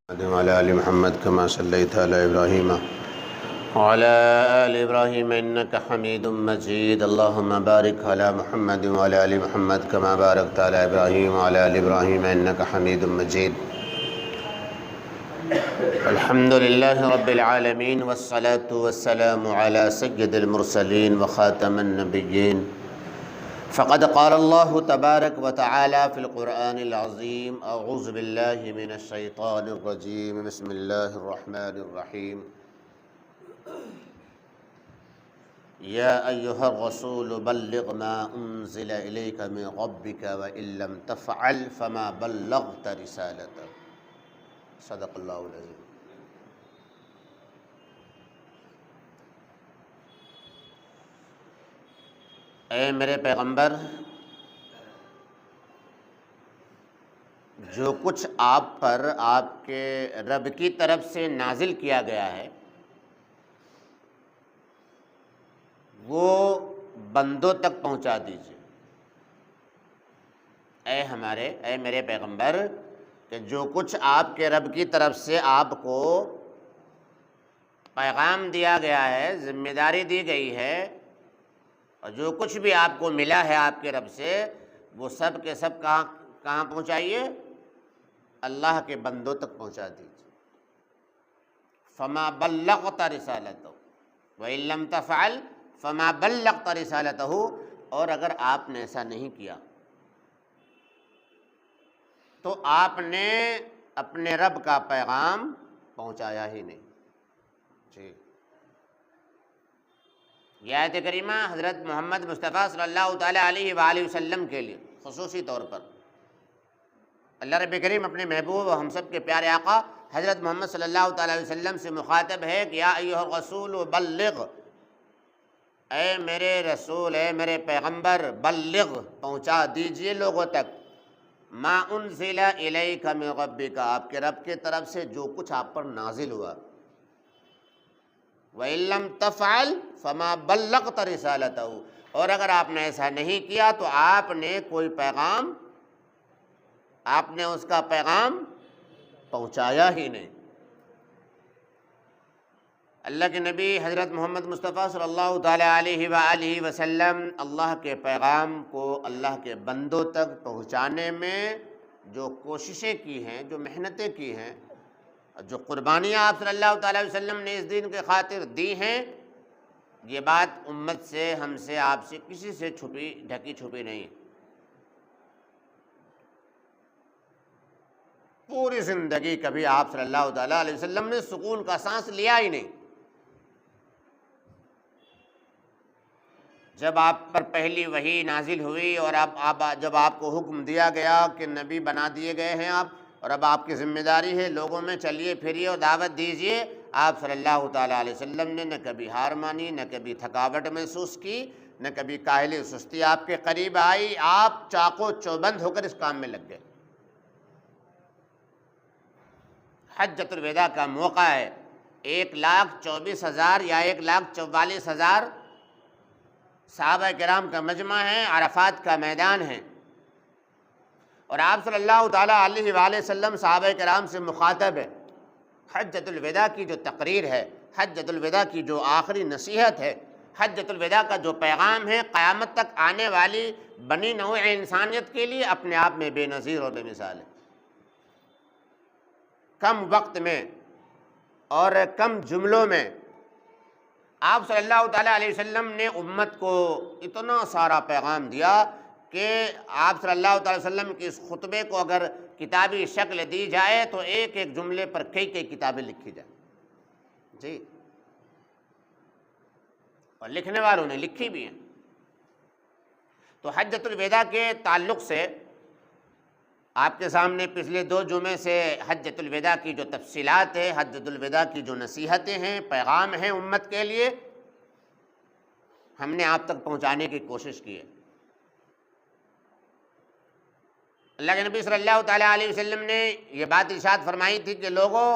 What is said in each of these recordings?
وعلى آل محمد كما صليت على إبراهيم وعلى آل إبراهيم إنك حميد مجيد. اللهم بارك على محمد وعلى آل محمد كما باركت على إبراهيم وعلى آل إبراهيم إنك حميد مجيد. الحمد لله رب العالمين والصلاة والسلام على سيد المرسلين وخاتم النبيين. فقد قال الله تبارك وتعالى في القرآن العظيم: أعوذ بالله من الشيطان الرجيم، بسم الله الرحمن الرحيم. يا أيها الرسول بلغ ما أنزل إليك من ربك وإن لم تفعل فما بلغت رسالته. صدق الله العظيم. اے میرے پیغمبر، جو کچھ آپ پر آپ کے رب کی طرف سے نازل کیا گیا ہے وہ بندوں تک پہنچا دیجیے. اے میرے پیغمبر، کہ جو کچھ آپ کے رب کی طرف سے آپ کو پیغام دیا گیا ہے، ذمہ داری دی گئی ہے، اور جو کچھ بھی آپ کو ملا ہے آپ کے رب سے، وہ سب کے سب کہاں پہنچائیے؟ اللہ کے بندوں تک پہنچا دیجیے. فما بلغت رسالتہ وإن لم تفعل فما بلغت رسالتہ. اور اگر آپ نے ایسا نہیں کیا تو آپ نے اپنے رب کا پیغام پہنچایا ہی نہیں. جی، یہ آیت کریمہ حضرت محمد مصطفیٰ صلی اللہ تعالیٰ علیہ وآلہ وسلم کے لیے خصوصی طور پر اللہ رب کریم اپنے محبوب و ہم سب کے پیارے آقا حضرت محمد صلی اللہ تعالیٰ علیہ وسلم سے مخاطب ہے کہ یا ایھا الرسول بلغ، اے میرے رسول، اے میرے پیغمبر، بلغ، پہنچا دیجئے لوگوں تک، ما انزل الیک من ربک، آپ کے رب کے طرف سے جو کچھ آپ پر نازل ہوا. وَإِن لَّمْ تَفْعَلْ فَمَا بَلَّغْتَ رِسَالَتَهُ. اور اگر آپ نے ایسا نہیں کیا تو آپ نے کوئی پیغام، آپ نے اس کا پیغام پہنچایا ہی نہیں. اللہ کے نبی حضرت محمد مصطفیٰ صلی اللہ تعالیٰ علیہ وآلہ وسلم اللہ کے پیغام کو اللہ کے بندوں تک پہنچانے میں جو کوششیں کی ہیں، جو محنتیں کی ہیں، جو قربانیاں آپ صلی اللہ تعالیٰ علیہ وسلم نے اس دین کے خاطر دی ہیں، یہ بات امت سے، ہم سے، آپ سے، کسی سے ڈھکی چھپی نہیں. پوری زندگی کبھی آپ صلی اللہ تعالیٰ علیہ وسلم نے سکون کا سانس لیا ہی نہیں. جب آپ پر پہلی وحی نازل ہوئی اور جب آپ کو حکم دیا گیا کہ نبی بنا دیے گئے ہیں آپ، اور اب آپ کی ذمہ داری ہے لوگوں میں چلیے پھریے اور دعوت دیجیے، آپ صلی اللہ تعالیٰ علیہ وسلم نے نہ کبھی ہار مانی، نہ کبھی تھکاوٹ محسوس کی، نہ کبھی کاہلی سستی آپ کے قریب آئی. آپ چاق و چوبند ہو کر اس کام میں لگ گئے. حجۃ الوداع کا موقع ہے، 1,24,000 یا 1,44,000 صحابہ کرام کا مجمع ہے، عرفات کا میدان ہے، اور آپ صلی اللہ تعالیٰ علیہ وآلہ وسلم صحابہ کرام سے مخاطب ہے. حجۃ الوداع کی جو تقریر ہے، حجۃ الوداع کی جو آخری نصیحت ہے، حجۃ الوداع کا جو پیغام ہے، قیامت تک آنے والی بنی نوع انسانیت کے لیے اپنے آپ میں بے نظیر اور بے مثال ہے. کم وقت میں اور کم جملوں میں آپ صلی اللہ تعالیٰ علیہ وسلم نے امت کو اتنا سارا پیغام دیا کہ آپ صلی اللہ تعالیٰ وسلم کے اس خطبے کو اگر کتابی شکل دی جائے تو ایک ایک جملے پر کئی کتابیں لکھی جائیں. جی، اور لکھنے والوں نے لکھی بھی ہیں. تو حجۃ الوداع کے تعلق سے آپ کے سامنے پچھلے 2 جمعے سے حجۃ الوداع کی جو تفصیلات ہے، حجۃ الوداع کی جو نصیحتیں ہیں، پیغام ہیں امت کے لیے، ہم نے آپ تک پہنچانے کی کوشش کی ہے. اللہ کے نبی صلی اللہ تعالیٰ علیہ وسلم نے یہ بات ارشاد فرمائی تھی کہ لوگوں،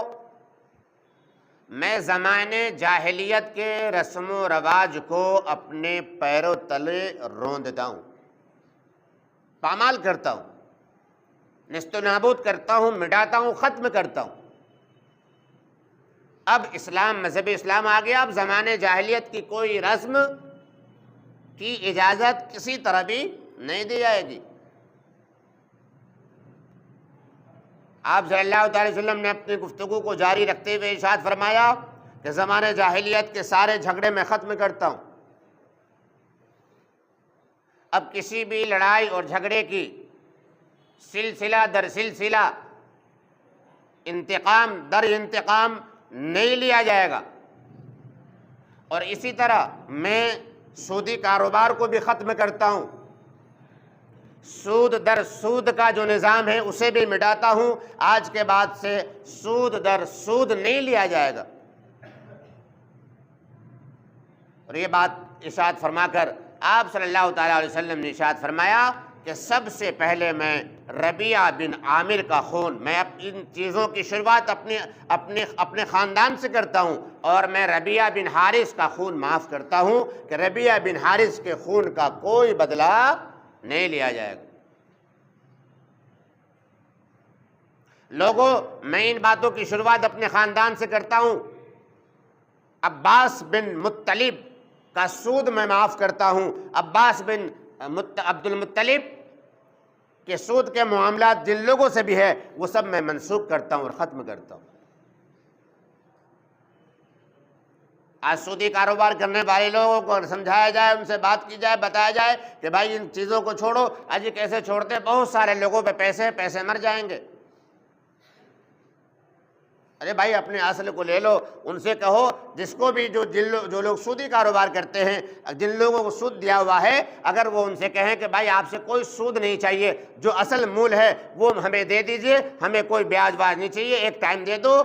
میں زمانے جاہلیت کے رسم و رواج کو اپنے پیروں تلے روندتا ہوں، پامال کرتا ہوں، نیست و نابود کرتا ہوں، مٹاتا ہوں، ختم کرتا ہوں. اب اسلام، مذہب اسلام آ گیا، اب زمانے جاہلیت کی کوئی رسم کی اجازت کسی طرح بھی نہیں دی جائے گی۔ آپ صلی اللہ تعالی وسلم نے اپنی گفتگو کو جاری رکھتے ہوئے ارشاد فرمایا کہ زمانے جاہلیت کے سارے جھگڑے میں ختم کرتا ہوں۔ اب کسی بھی لڑائی اور جھگڑے کی سلسلہ در سلسلہ، انتقام در انتقام نہیں لیا جائے گا، اور اسی طرح میں سودی کاروبار کو بھی ختم کرتا ہوں، سود در سود کا جو نظام ہے اسے بھی مٹاتا ہوں۔ آج کے بعد سے سود در سود نہیں لیا جائے گا۔ اور یہ بات ارشاد فرما کر آپ صلی اللہ تعالیٰ علیہ وسلم نے ارشاد فرمایا کہ سب سے پہلے میں ربیعہ بن عامر کا خون، میں ان چیزوں کی شروعات اپنے خاندان سے کرتا ہوں، اور میں ربیعہ بن حارث کا خون معاف کرتا ہوں کہ ربیعہ بن حارث کے خون کا کوئی بدلہ نہیں لیا جائے گا۔ لوگوں، میں ان باتوں کی شروعات اپنے خاندان سے کرتا ہوں۔ عباس بن مطلب کا سود میں معاف کرتا ہوں۔ عباس بن عبد المطلب کے سود کے معاملات جن لوگوں سے بھی ہے وہ سب میں منسوخ کرتا ہوں اور ختم کرتا ہوں۔ آج سودی کاروبار کرنے والے لوگوں کو سمجھایا جائے، ان سے بات کی جائے، بتایا جائے کہ بھائی ان چیزوں کو چھوڑو۔ آج یہ کیسے چھوڑتے؟ بہت سارے لوگوں پہ پیسے مر جائیں گے۔ ارے بھائی اپنے اصل کو لے لو، ان سے کہو جس کو بھی جو لوگ سودی کاروبار کرتے ہیں، جن لوگوں کو سود دیا ہوا ہے، اگر وہ ان سے کہیں کہ بھائی آپ سے کوئی سود نہیں چاہیے، جو اصل مول ہے وہ ہمیں دے دیجئے، ہمیں کوئی بیاج واج نہیں چاہیے، ایک ٹائم دے دو،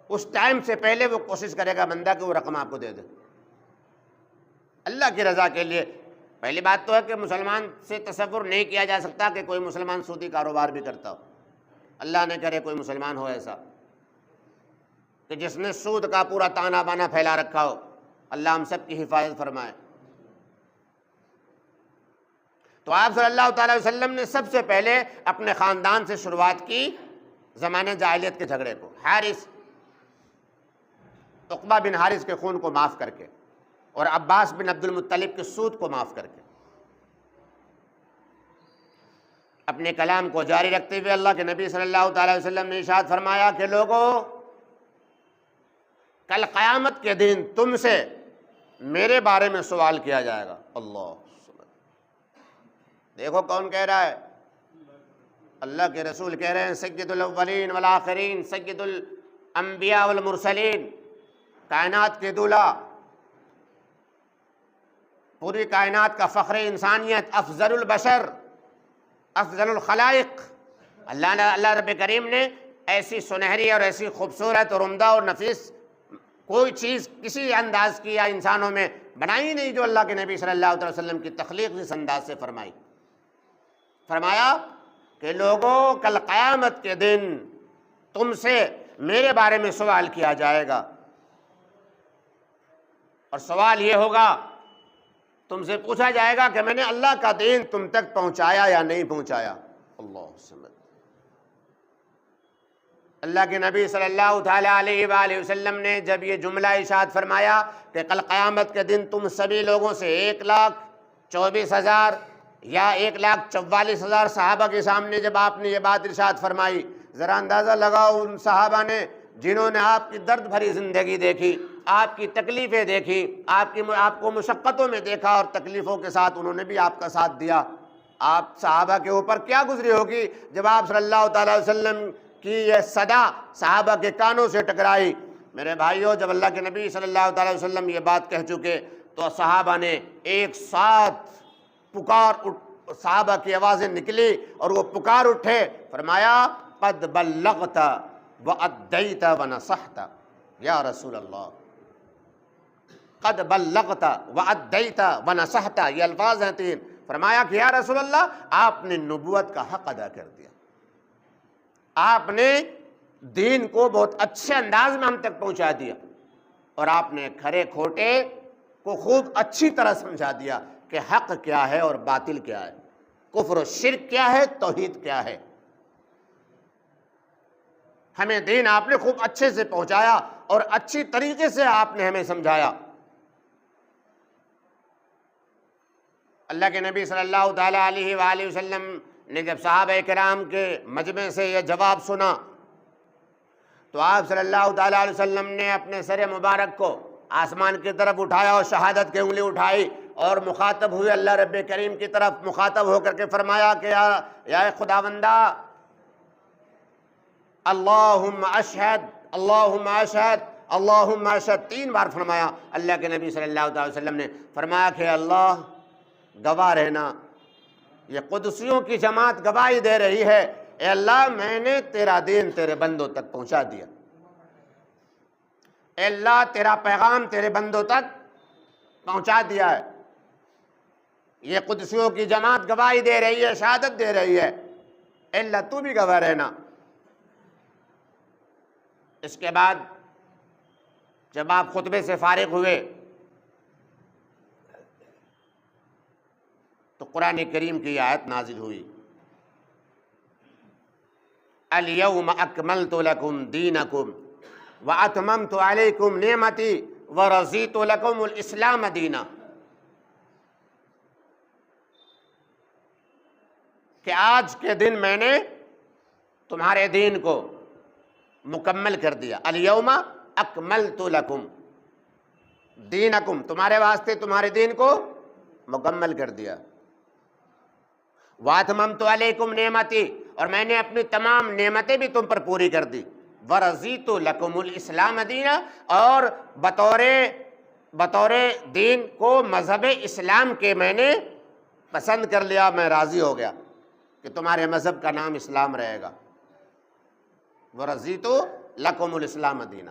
اس ٹائم سے پہلے وہ کوشش کرے گا بندہ کہ وہ رقم آپ کو دے دے اللہ کی رضا کے لیے۔ پہلی بات تو ہے کہ مسلمان سے تصور نہیں کیا جا سکتا کہ کوئی مسلمان سودی کاروبار بھی کرتا ہو۔ اللہ نہ کرے کوئی مسلمان ہو ایسا کہ جس نے سود کا پورا تانا بانا پھیلا رکھا ہو۔ اللہ ہم سب کی حفاظت فرمائے۔ تو آپ صلی اللہ تعالی وسلم نے سب سے پہلے اپنے خاندان سے شروعات کی زمانے جاہلیت کے جھگڑے کو، حارث، عقبہ بن حارث کے خون کو معاف کر کے، اور عباس بن عبد المطلب کے سود کو معاف کر کے۔ اپنے کلام کو جاری رکھتے ہوئے اللہ کے نبی صلی اللہ تعالی وسلم نے ارشاد فرمایا کہ لوگوں، کل قیامت کے دن تم سے میرے بارے میں سوال کیا جائے گا۔ اللہ، دیکھو کون کہہ رہا ہے؟ اللہ کے رسول کہہ رہے ہیں، سید الاولین والآخرین، سید الانبیاء والمرسلین، کائنات کے دولہ، پوری کائنات کا فخر انسانیت، افضل البشر، افضل الخلائق، اللہ رب کریم نے ایسی سنہری اور ایسی خوبصورت اور عمدہ اور نفیس کوئی چیز کسی انداز کی یا انسانوں میں بنائی نہیں جو اللہ کے نبی صلی اللہ علیہ وسلم کی تخلیق اس انداز سے فرمائی۔ فرمایا کہ لوگوں، کل قیامت کے دن تم سے میرے بارے میں سوال کیا جائے گا، اور سوال یہ ہوگا، تم سے پوچھا جائے گا کہ میں نے اللہ کا دین تم تک پہنچایا یا نہیں پہنچایا۔ اللہ سمجھ، اللہ کے نبی صلی اللہ تعالیٰ علیہ وآلہ وسلم نے جب یہ جملہ ارشاد فرمایا کہ کل قیامت کے دن تم سبھی لوگوں سے 1,24,000 یا 1,44,000 صحابہ کے سامنے جب آپ نے یہ بات ارشاد فرمائی، ذرا اندازہ لگاؤ ان صحابہ نے جنہوں نے آپ کی درد بھری زندگی دیکھی، آپ کی تکلیفیں دیکھی، آپ کو مشقتوں میں دیکھا، اور تکلیفوں کے ساتھ انہوں نے بھی آپ کا ساتھ دیا، آپ صحابہ کے اوپر کیا گزری ہوگی جب آپ صلی اللہ تعالیٰ علیہ وسلم کی یہ صدا صحابہ کے کانوں سے ٹکرائی۔ میرے بھائیوں، جب اللہ کے نبی صلی اللہ تعالیٰ علیہ وسلم یہ بات کہہ چکے تو صحابہ نے ایک ساتھ صحابہ کی آوازیں نکلی اور وہ پکار اٹھے، فرمایا قد بلغت وأدیت ونصحت یا رسول اللہ، قد بلغت وأدیت ونصحت، یہ الفاظ ہیں 3۔ فرمایا کہ یا رسول اللہ، آپ نے نبوت کا حق ادا کر دیا، آپ نے دین کو بہت اچھے انداز میں ہم تک پہنچا دیا، اور آپ نے کھرے کھوٹے کو خوب اچھی طرح سمجھا دیا کہ حق کیا ہے اور باطل کیا ہے، کفر و شرک کیا ہے، توحید کیا ہے۔ ہمیں دین آپ نے خوب اچھے سے پہنچایا، اور اچھی طریقے سے آپ نے ہمیں سمجھایا۔ اللہ کے نبی صلی اللہ تعالیٰ علیہ وآلہ وسلم نے جب صحابہ کرام کے مجمع سے یہ جواب سنا تو آپ صلی اللہ تعالیٰ علیہ وسلم نے اپنے سر مبارک کو آسمان کی طرف اٹھایا اور شہادت کی انگلی اٹھائی اور مخاطب ہوئے اللہ رب کریم کی طرف، مخاطب ہو کر کے فرمایا کہ یا خداوندہ اللہم اشہد اللہم اشہد اللہم اشہد، 3 بار فرمایا۔ اللہ کے نبی صلی اللہ علیہ وسلم نے فرمایا کہ اللہ گواہ رہنا، یہ قدسیوں کی جماعت گواہی دے رہی ہے، اے اللہ میں نے تیرا دین تیرے بندوں تک پہنچا دیا، اے اللہ تیرا پیغام تیرے بندوں تک پہنچا دیا ہے، یہ قدسیوں کی جماعت گواہی دے رہی ہے، شہادت دے رہی ہے، اے اللہ تو بھی گواہ رہنا۔ اس کے بعد جب آپ خطبے سے فارغ ہوئے تو قرآن کریم کی آیت نازل ہوئی، الیوم اکملت لکم دینکم واتممت علیکم نعمتی ورضیت لکم الاسلام دینا، کہ آج کے دن میں نے تمہارے دین کو مکمل کر دیا۔ الیوم اکملت لکم دینکم، تمہارے واسطے تمہارے دین کو مکمل کر دیا۔ واتممت علیکم نعمتی، اور میں نے اپنی تمام نعمتیں بھی تم پر پوری کر دی۔ ورضیت لکم الاسلام دینا، اور بطور دین کو مذہب اسلام کے میں نے پسند کر لیا، میں راضی ہو گیا کہ تمہارے مذہب کا نام اسلام رہے گا۔ ورضیت لکم الاسلام دینا۔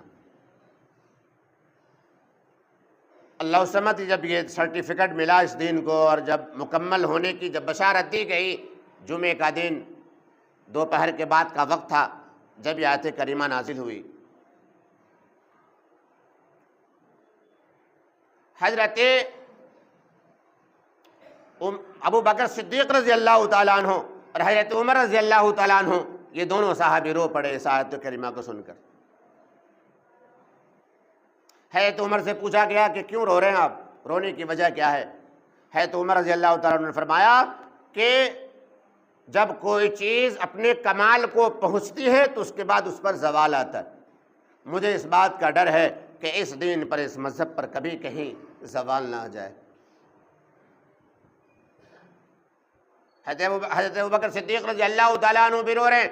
اللہ الصمد جب یہ سرٹیفکیٹ ملا اس دین کو، اور جب مکمل ہونے کی جب بشارت دی گئی، جمعے کا دن دوپہر کے بعد کا وقت تھا جب یہ آیت کریمہ نازل ہوئی۔ حضرت ابو بکر صدیق رضی اللہ تعالیٰ عنہ اور حضرت عمر رضی اللہ تعالیٰ عنہ، یہ دونوں صحابی رو پڑے اس آیت کریمہ کو سن کر۔ حضرت عمر سے پوچھا گیا کہ کیوں رو رہے ہیں آپ، رونے کی وجہ کیا ہے؟ حضرت عمر رضی اللہ تعالیٰ عنہ نے فرمایا کہ جب کوئی چیز اپنے کمال کو پہنچتی ہے تو اس کے بعد اس پر زوال آتا ہے، مجھے اس بات کا ڈر ہے کہ اس دین پر، اس مذہب پر کبھی کہیں زوال نہ آ جائے۔ حضرت ابوبکر صدیق رضی اللہ تعالیٰ عنہ بھی رو رہے ہیں۔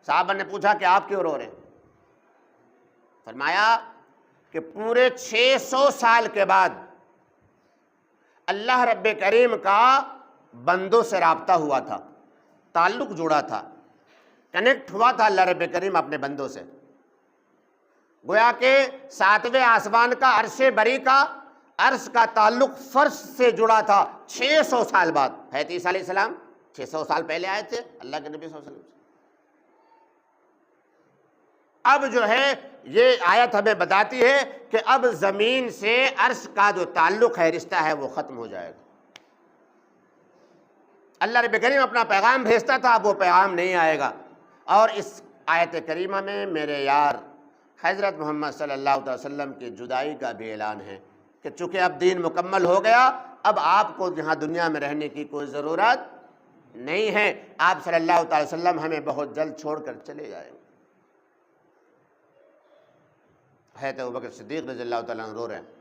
صحابہ نے پوچھا کہ آپ کیوں رو رہے ہیں؟ فرمایا کہ پورے 600 سال کے بعد اللہ رب کریم کا بندوں سے رابطہ ہوا تھا، تعلق جڑا تھا، کنیکٹ ہوا تھا اللہ رب کریم اپنے بندوں سے، گویا کہ 7ویں آسمان کا عرش بری کا، عرش کا تعلق فرش سے جڑا تھا 600 سال بعد۔ حضرت عیسیٰ علیہ السلام 600 سال پہلے آئے تھے اللہ کے نبی صلی اللہ علیہ وسلم سے۔ اب جو ہے یہ آیت ہمیں بتاتی ہے کہ اب زمین سے عرش کا جو تعلق ہے، رشتہ ہے، وہ ختم ہو جائے گا۔ اللہ رب کریم اپنا پیغام بھیجتا تھا، اب وہ پیغام نہیں آئے گا۔ اور اس آیت کریمہ میں میرے یار حضرت محمد صلی اللہ علیہ وسلم کی جدائی کا بھی اعلان ہے کہ چونکہ اب دین مکمل ہو گیا، اب آپ کو یہاں دنیا میں رہنے کی کوئی ضرورت نہیں ہے، آپ صلی اللہ علیہ وسلم ہمیں بہت جلد چھوڑ کر چلے جائیں گے۔ حضرت ابوبکر صدیق رضی اللہ تعالیٰ عنہ رو رہے ہیں۔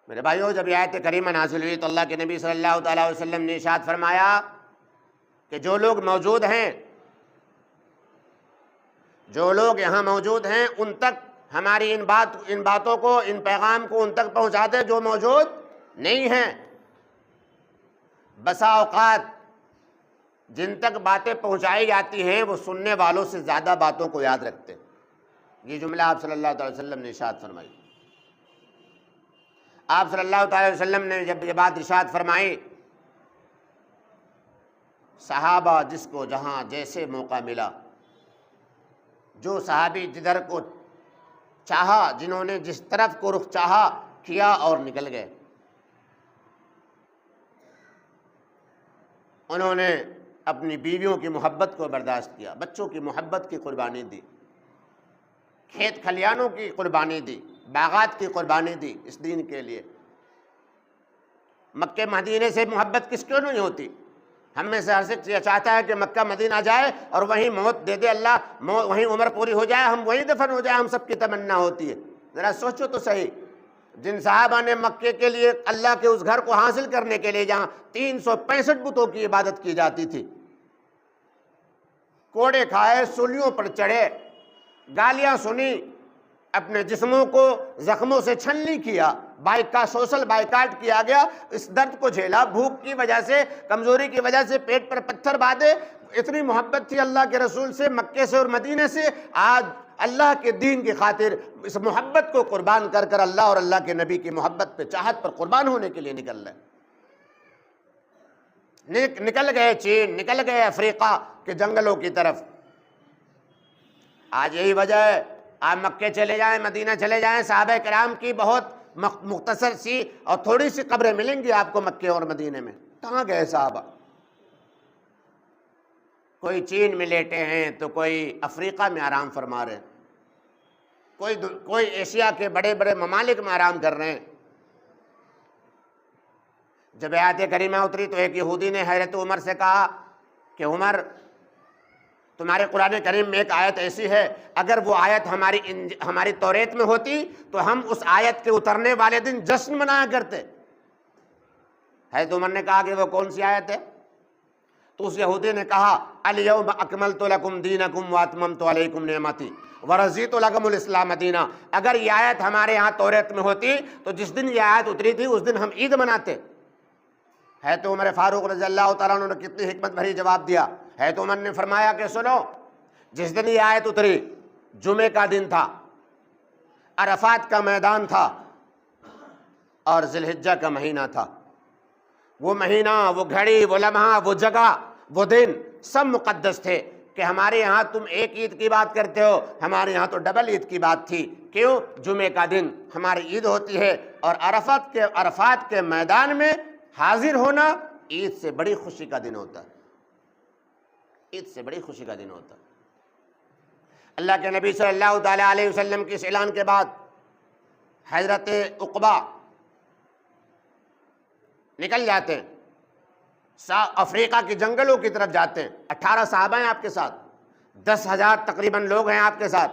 میرے بھائیو، جب یہ آیت کریمہ نازل ہوئی تو اللہ کے نبی صلی اللہ تعالیٰ علیہ وسلم نے ارشاد فرمایا کہ جو لوگ موجود ہیں، جو لوگ یہاں موجود ہیں، ان تک ہماری ان باتوں کو، ان پیغام کو ان تک پہنچا دے جو موجود نہیں ہیں۔ بسا اوقات جن تک باتیں پہنچائی جاتی ہیں وہ سننے والوں سے زیادہ باتوں کو یاد رکھتے ہیں۔ یہ جملہ آپ صلی اللہ علیہ وسلم نے ارشاد فرمائی۔ آپ صلی اللہ علیہ وسلم نے جب یہ بات ارشاد فرمائی، صحابہ جس کو جہاں جیسے موقع ملا، جو صحابی جدھر کو چاہا، جنہوں نے جس طرف کو رخ چاہا کیا اور نکل گئے۔ انہوں نے اپنی بیویوں کی محبت کو برداشت کیا، بچوں کی محبت کی قربانی دی، کھیت کھلیانوں کی قربانی دی، باغات کی قربانی دی اس دین کے لیے۔ مکہ مدینے سے محبت کس کو نہیں ہوتی؟ ہم میں سے ہر شخص یہ چاہتا ہے کہ مکہ مدینہ جائے اور وہیں موت دے دے اللہ، وہیں عمر پوری ہو جائے، ہم وہیں دفن ہو جائے، ہم سب کی تمنا ہوتی ہے۔ ذرا سوچو تو صحیح، جن صحابہ نے مکے کے لیے اللہ کے اس گھر کو حاصل کرنے کے لیے جہاں 365 بتوں کی عبادت کی جاتی تھی، کوڑے کھائے، سولیوں پر چڑھے، گالیاں سنی، اپنے جسموں کو زخموں سے چھلنی کیا، سوشل بائیکاٹ کیا گیا، اس درد کو جھیلا، بھوک کی وجہ سے، کمزوری کی وجہ سے پیٹ پر پتھر باندھے، اتنی محبت تھی اللہ کے رسول سے، مکے سے اور مدینے سے۔ آج اللہ کے دین کی خاطر اس محبت کو قربان کر کر اللہ اور اللہ کے نبی کی محبت پہ، چاہت پر قربان ہونے کے لیے نکل رہے، نکل گئے چین، نکل گئے افریقہ کے جنگلوں کی طرف۔ آج یہی وجہ ہے، آپ مکے چلے جائیں، مدینہ چلے جائیں، صحابہ کرام کی بہت مختصر سی اور تھوڑی سی قبریں ملیں گی آپ کو مکے اور مدینے میں۔ کہاں گئے صحابہ؟ کوئی چین میں لیٹے ہیں تو کوئی افریقہ میں آرام فرما رہے ہیں، کوئی ایشیا کے بڑے بڑے ممالک میں آرام کر رہے ہیں۔ جب آیت کریمہ اتری تو ایک یہودی نے حضرت عمر سے کہا کہ عمر، تمہارے قرآن کریم میں ایک آیت ایسی ہے، اگر وہ آیت ہماری توریت میں ہوتی تو ہم اس آیت کے اترنے والے دن جشن منایا کرتے۔ حضرت عمر نے کہا کہ وہ کون سی آیت ہے؟ تو اس یہودی نے کہا، الیوم اکملت لکم دینکم واتممت علیکم نعمتی ورضیت لکم الاسلام دینا۔ اگر یہ آیت ہمارے ہاں توریت میں ہوتی تو جس دن یہ آیت اتری تھی اس دن ہم عید مناتے۔ حضرت عمر فاروق رضی اللہ تعالیٰ عنہ نے کتنی حکمت بھری جواب دیا۔ حضرت عمر نے فرمایا کہ سنو، جس دن یہ آیت اتری جمعے کا دن تھا، عرفات کا میدان تھا اور ذی الحجہ کا مہینہ تھا۔ وہ مہینہ، وہ گھڑی، وہ لمحہ، وہ جگہ، وہ دن سب مقدس تھے کہ ہمارے یہاں تم ایک عید کی بات کرتے ہو، ہمارے یہاں تو ڈبل عید کی بات تھی۔ کیوں؟ جمعے کا دن ہماری عید ہوتی ہے اور عرفات کے میدان میں حاضر ہونا عید سے بڑی خوشی کا دن ہوتا ہے، عید سے بڑی خوشی کا دن ہوتا ہے۔ اللہ کے نبی صلی اللہ تعالیٰ علیہ وسلم کے اس اعلان کے بعد حضرت عقبہ نکل جاتے ہیں، افریقہ کے جنگلوں کی طرف جاتے ہیں۔ 18 صحابہ ہیں آپ کے ساتھ، 10,000 تقریباً لوگ ہیں آپ کے ساتھ۔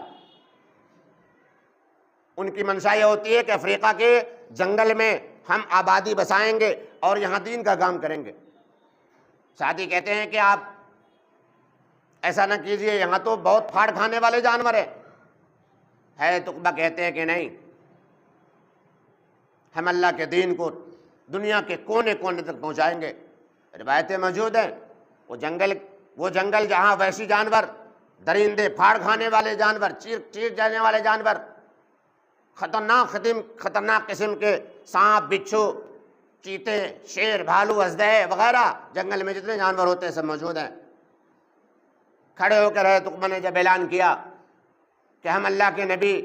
ان کی منشا یہ ہوتی ہے کہ افریقہ کے جنگل میں ہم آبادی بسائیں گے اور یہاں دین کا کام کریں گے۔ ساتھ ہی کہتے ہیں کہ آپ ایسا نہ کیجئے، یہاں تو بہت پھاڑ کھانے والے جانور ہیں۔ حضرت عقبہ کہتے ہیں کہ نہیں، ہم اللہ کے دین کو دنیا کے کونے کونے تک پہنچائیں گے۔ روایتیں موجود ہیں، وہ جنگل جہاں وحشی جانور، درندے، پھاڑ کھانے والے جانور، چیر جانے والے جانور، خطرناک قسم کے سانپ، بچھو، چیتے، شیر، بھالو، اژدہے وغیرہ جنگل میں جتنے جانور ہوتے ہیں سب موجود ہیں۔ کھڑے ہو کر حضرت عقبہ نے جب اعلان کیا کہ ہم اللہ کے نبی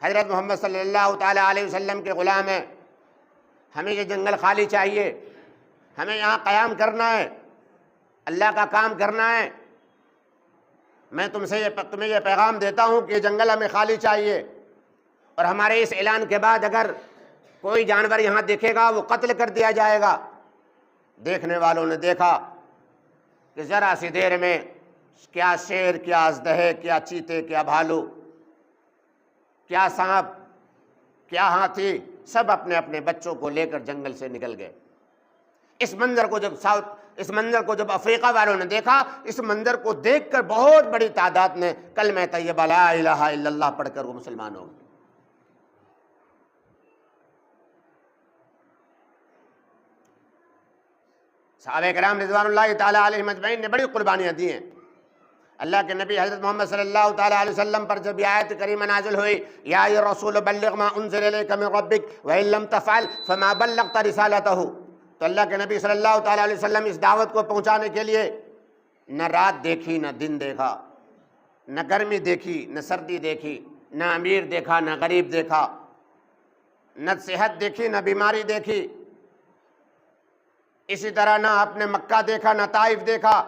حضرت محمد صلی اللہ تعالیٰ علیہ وسلم کے غلام ہیں، ہمیں یہ جنگل خالی چاہیے، ہمیں یہاں قیام کرنا ہے، اللہ کا کام کرنا ہے، میں تمہیں یہ پیغام دیتا ہوں کہ یہ جنگل ہمیں خالی چاہیے، اور ہمارے اس اعلان کے بعد اگر کوئی جانور یہاں دیکھے گا وہ قتل کر دیا جائے گا۔ دیکھنے والوں نے دیکھا کہ ذرا سی دیر میں کیا شیر، کیا اژدہے، کیا چیتے، کیا بھالو، کیا سانپ، کیا ہاتھی، سب اپنے اپنے بچوں کو لے کر جنگل سے نکل گئے۔ اس منظر کو جب افریقہ والوں نے دیکھا، اس منظر کو دیکھ کر بہت بڑی تعداد نے کلمہ طیبہ لا الہ الا اللہ پڑھ کر وہ مسلمان ہو گئے۔ صحابہ کرام رضوان اللہ تعالیٰ علیہم اجمعین نے بڑی قربانیاں دی ہیں۔ اللہ کے نبی حضرت محمد صلی اللہ تعالیٰ علیہ وسلم پر جب یہ آیت کریمہ نازل ہوئی، یا ایھا الرسول بلغ ما انزل الیک من ربک وان لم تفعل فما بلغت رسالتہ، تو اللہ کے نبی صلی اللہ تعالیٰ علیہ وسلم اس دعوت کو پہنچانے کے لیے نہ رات دیکھی، نہ دن دیکھا، نہ گرمی دیکھی، نہ سردی دیکھی، نہ امیر دیکھا، نہ غریب دیکھا، نہ صحت دیکھی، نہ بیماری دیکھی، اسی طرح نہ آپ نے مکہ دیکھا، نہ طائف دیکھا،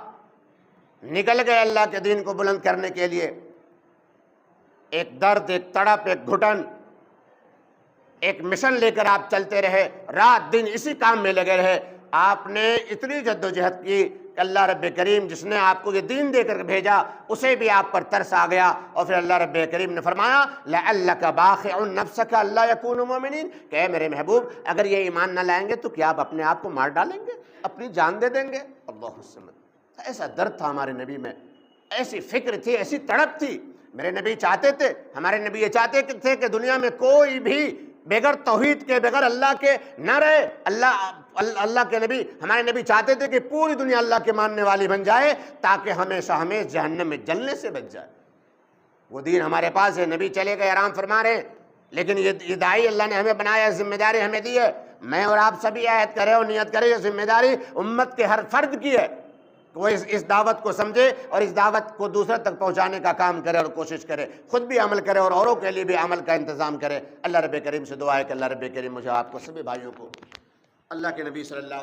نکل گئے اللہ کے دین کو بلند کرنے کے لیے۔ ایک درد، ایک تڑپ، ایک گھٹن، ایک مشن لے کر آپ چلتے رہے، رات دن اسی کام میں لگے رہے. آپ نے اتنی جد و جہد کی کہ اللہ رب کریم جس نے آپ کو یہ دین دے کر بھیجا اسے بھی آپ پر ترس آ گیا، اور پھر اللہ رب کریم نے فرمایا لعلک باخع نفسک الا یکونوا مؤمنین، کہ اے میرے محبوب اگر یہ ایمان نہ لائیں گے تو کیا آپ اپنے آپ کو مار ڈالیں گے، اپنی جان دے دیں گے؟ اللہ الصمد. ایسا درد تھا ہمارے نبی میں، ایسی فکر تھی، ایسی تڑپ تھی. میرے نبی چاہتے تھے، ہمارے نبی یہ چاہتے تھے کہ دنیا میں کوئی بھی بغیر توحید کے، بغیر اللہ کے نہ رہے. اللہ کے نبی، ہمارے نبی چاہتے تھے کہ پوری دنیا اللہ کے ماننے والی بن جائے تاکہ ہمیشہ ہمیں جہنم میں جلنے سے بچ جائے. وہ دین ہمارے پاس ہے، نبی چلے گئے آرام فرما رہے ہیں، لیکن یہ داعی اللہ نے ہمیں بنایا، ذمہ داری ہمیں دی ہے. میں اور آپ سبھی عہد کرے اور نیت کرے، یہ ذمہ داری امت کے ہر فرد کی ہے کہ وہ اس دعوت کو سمجھے اور اس دعوت کو دوسرے تک پہنچانے کا کام کرے اور کوشش کرے، خود بھی عمل کرے اور اوروں کے لیے بھی عمل کا انتظام کرے. اللہ رب کریم سے دعا ہے کہ اللہ رب کریم مجھے آپ کو سبھی بھائیوں کو اللہ کے نبی صلی اللہ